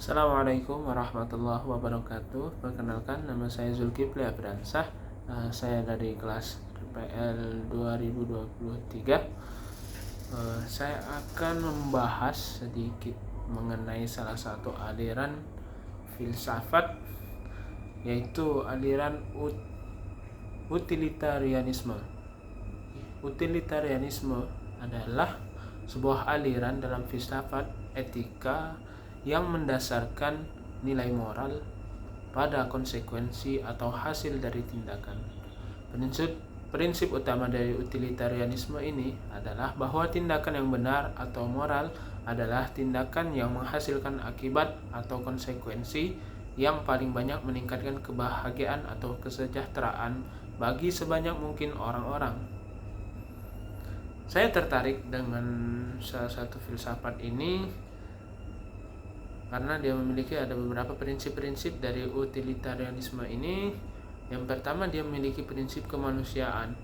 Assalamualaikum warahmatullahi wabarakatuh. Perkenalkan, nama saya Zulkifli Abransah. Saya dari kelas PL 2023. Saya akan membahas sedikit mengenai salah satu aliran filsafat, yaitu aliran utilitarianisme. Utilitarianisme adalah sebuah aliran dalam filsafat etika yang mendasarkan nilai moral pada konsekuensi atau hasil dari tindakan. Prinsip utama dari utilitarianisme ini adalah bahwa tindakan yang benar atau moral adalah tindakan yang menghasilkan akibat atau konsekuensi yang paling banyak meningkatkan kebahagiaan atau kesejahteraan bagi sebanyak mungkin orang-orang. Saya tertarik dengan salah satu filsafat ini karena dia memiliki ada beberapa prinsip-prinsip dari utilitarianisme ini. Yang pertama, dia memiliki prinsip kemanusiaan.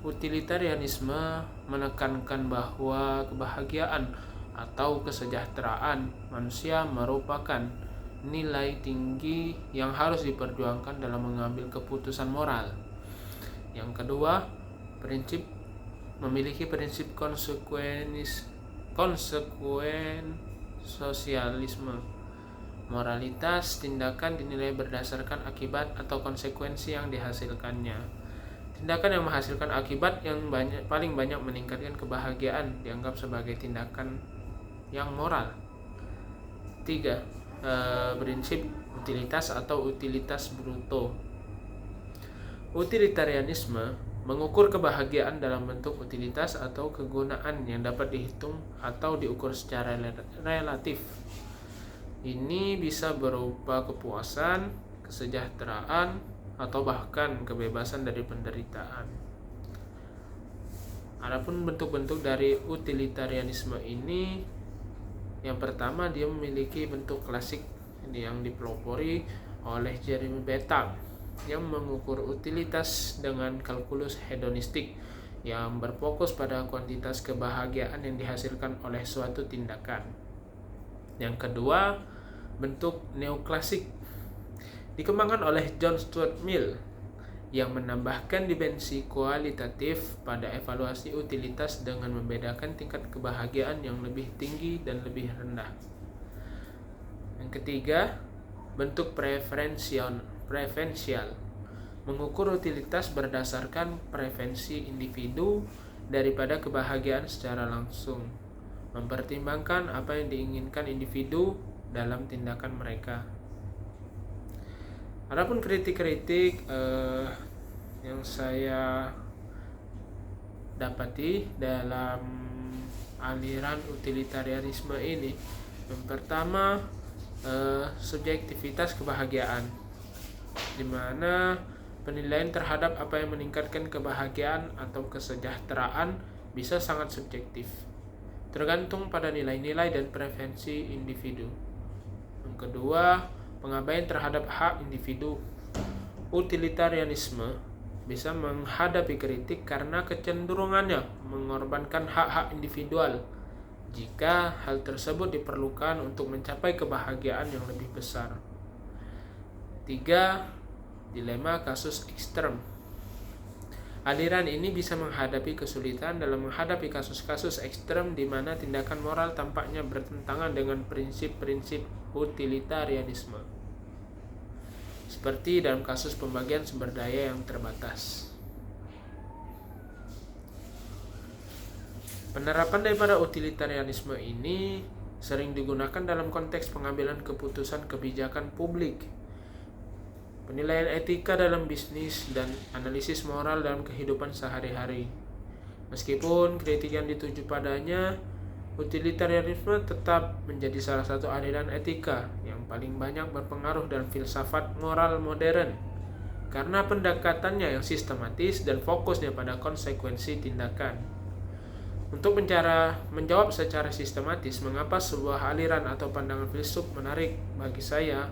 Utilitarianisme menekankan bahwa kebahagiaan atau kesejahteraan manusia merupakan nilai tinggi yang harus diperjuangkan dalam mengambil keputusan moral. Yang kedua, memiliki prinsip sosialisme. Moralitas tindakan dinilai berdasarkan akibat atau konsekuensi yang dihasilkannya. Tindakan yang menghasilkan akibat yang paling banyak meningkatkan kebahagiaan dianggap sebagai tindakan yang moral. 3. Prinsip utilitas atau utilitas bruto. Utilitarianisme mengukur kebahagiaan dalam bentuk utilitas atau kegunaan yang dapat dihitung atau diukur secara relatif. Ini bisa berupa kepuasan, kesejahteraan, atau bahkan kebebasan dari penderitaan. Adapun bentuk-bentuk dari utilitarianisme ini, yang pertama, dia memiliki bentuk klasik yang dipelopori oleh Jeremy Bentham yang mengukur utilitas dengan kalkulus hedonistik yang berfokus pada kuantitas kebahagiaan yang dihasilkan oleh suatu tindakan. Yang kedua, bentuk neoklasik dikembangkan oleh John Stuart Mill yang menambahkan dimensi kualitatif pada evaluasi utilitas dengan membedakan tingkat kebahagiaan yang lebih tinggi dan lebih rendah. Yang ketiga, bentuk preferensial mengukur utilitas berdasarkan preferensi individu daripada kebahagiaan secara langsung, mempertimbangkan apa yang diinginkan individu dalam tindakan mereka. Adapun kritik-kritik yang saya dapati dalam aliran utilitarianisme ini, yang pertama, subjektivitas kebahagiaan, di mana penilaian terhadap apa yang meningkatkan kebahagiaan atau kesejahteraan bisa sangat subjektif, tergantung pada nilai-nilai dan preferensi individu. Yang kedua, pengabaian terhadap hak individu. Utilitarianisme bisa menghadapi kritik karena kecenderungannya mengorbankan hak-hak individual jika hal tersebut diperlukan untuk mencapai kebahagiaan yang lebih besar. 3. Dilema kasus ekstrem. Aliran ini bisa menghadapi kesulitan dalam menghadapi kasus-kasus ekstrem di mana tindakan moral tampaknya bertentangan dengan prinsip-prinsip utilitarianisme, seperti dalam kasus pembagian sumber daya yang terbatas. Penerapan daripada utilitarianisme ini sering digunakan dalam konteks pengambilan keputusan kebijakan publik, penilaian etika dalam bisnis, dan analisis moral dalam kehidupan sehari-hari. Meskipun kritik yang dituju padanya, utilitarianisme tetap menjadi salah satu aliran etika yang paling banyak berpengaruh dalam filsafat moral modern karena pendekatannya yang sistematis dan fokusnya pada konsekuensi tindakan. Untuk menjawab secara sistematis mengapa sebuah aliran atau pandangan filsuf menarik bagi saya,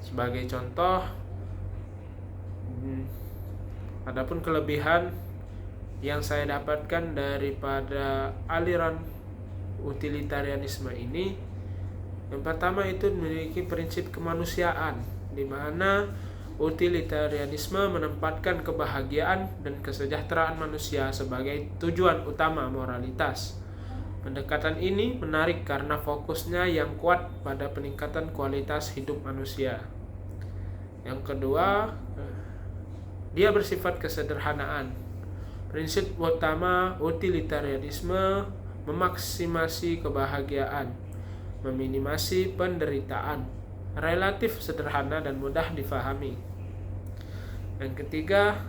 sebagai contoh, adapun kelebihan yang saya dapatkan daripada aliran utilitarianisme ini, yang pertama itu memiliki prinsip kemanusiaan, di mana utilitarianisme menempatkan kebahagiaan dan kesejahteraan manusia sebagai tujuan utama moralitas. Pendekatan ini menarik karena fokusnya yang kuat pada peningkatan kualitas hidup manusia. Yang kedua, dia bersifat kesederhanaan. Prinsip utama utilitarianisme memaksimasi kebahagiaan, meminimasi penderitaan, relatif sederhana dan mudah difahami. Yang ketiga,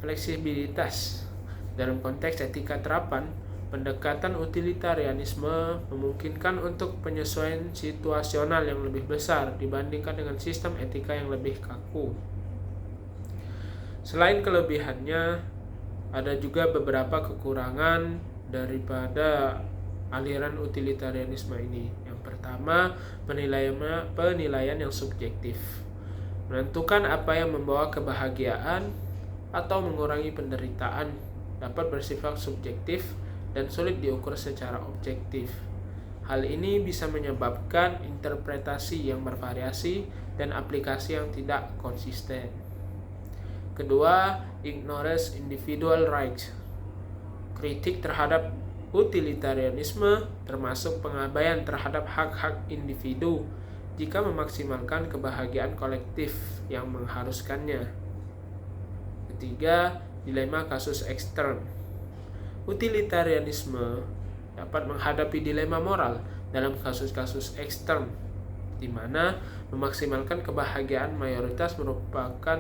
fleksibilitas. Dalam konteks etika terapan, pendekatan utilitarianisme memungkinkan untuk penyesuaian situasional yang lebih besar dibandingkan dengan sistem etika yang lebih kaku. Selain kelebihannya, ada juga beberapa kekurangan daripada aliran utilitarianisme ini. Yang pertama, penilaian yang subjektif. Menentukan apa yang membawa kebahagiaan atau mengurangi penderitaan dapat bersifat subjektif dan sulit diukur secara objektif. Hal ini bisa menyebabkan interpretasi yang bervariasi dan aplikasi yang tidak konsisten. Kedua, ignorance individual rights. Kritik terhadap utilitarianisme termasuk pengabaian terhadap hak-hak individu jika memaksimalkan kebahagiaan kolektif yang mengharuskannya. Ketiga, dilema kasus ekstrem. Utilitarianisme dapat menghadapi dilema moral dalam kasus-kasus ekstrem, di mana memaksimalkan kebahagiaan mayoritas merupakan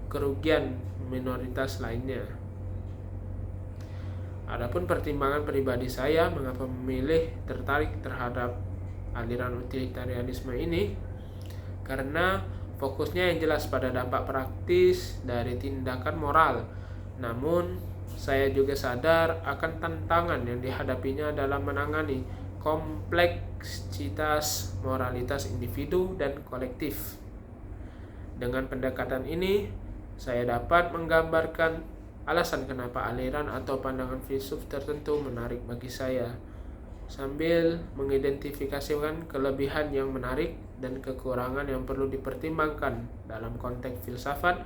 kerugian minoritas lainnya. Adapun pertimbangan pribadi saya mengapa memilih tertarik terhadap aliran utilitarianisme ini, karena fokusnya yang jelas pada dampak praktis dari tindakan moral. Namun, saya juga sadar akan tantangan yang dihadapinya dalam menangani kompleksitas moralitas individu dan kolektif. Dengan pendekatan ini, saya dapat menggambarkan alasan kenapa aliran atau pandangan filsuf tertentu menarik bagi saya, sambil mengidentifikasikan kelebihan yang menarik dan kekurangan yang perlu dipertimbangkan dalam konteks filsafat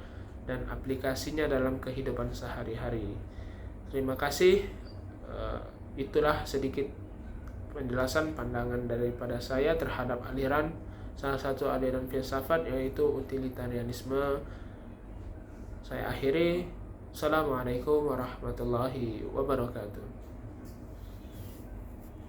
dan aplikasinya dalam kehidupan sehari-hari. Terima kasih. Itulah sedikit penjelasan pandangan daripada saya terhadap salah satu aliran filsafat, yaitu utilitarianisme. Saya akhiri. Assalamualaikum warahmatullahi wabarakatuh.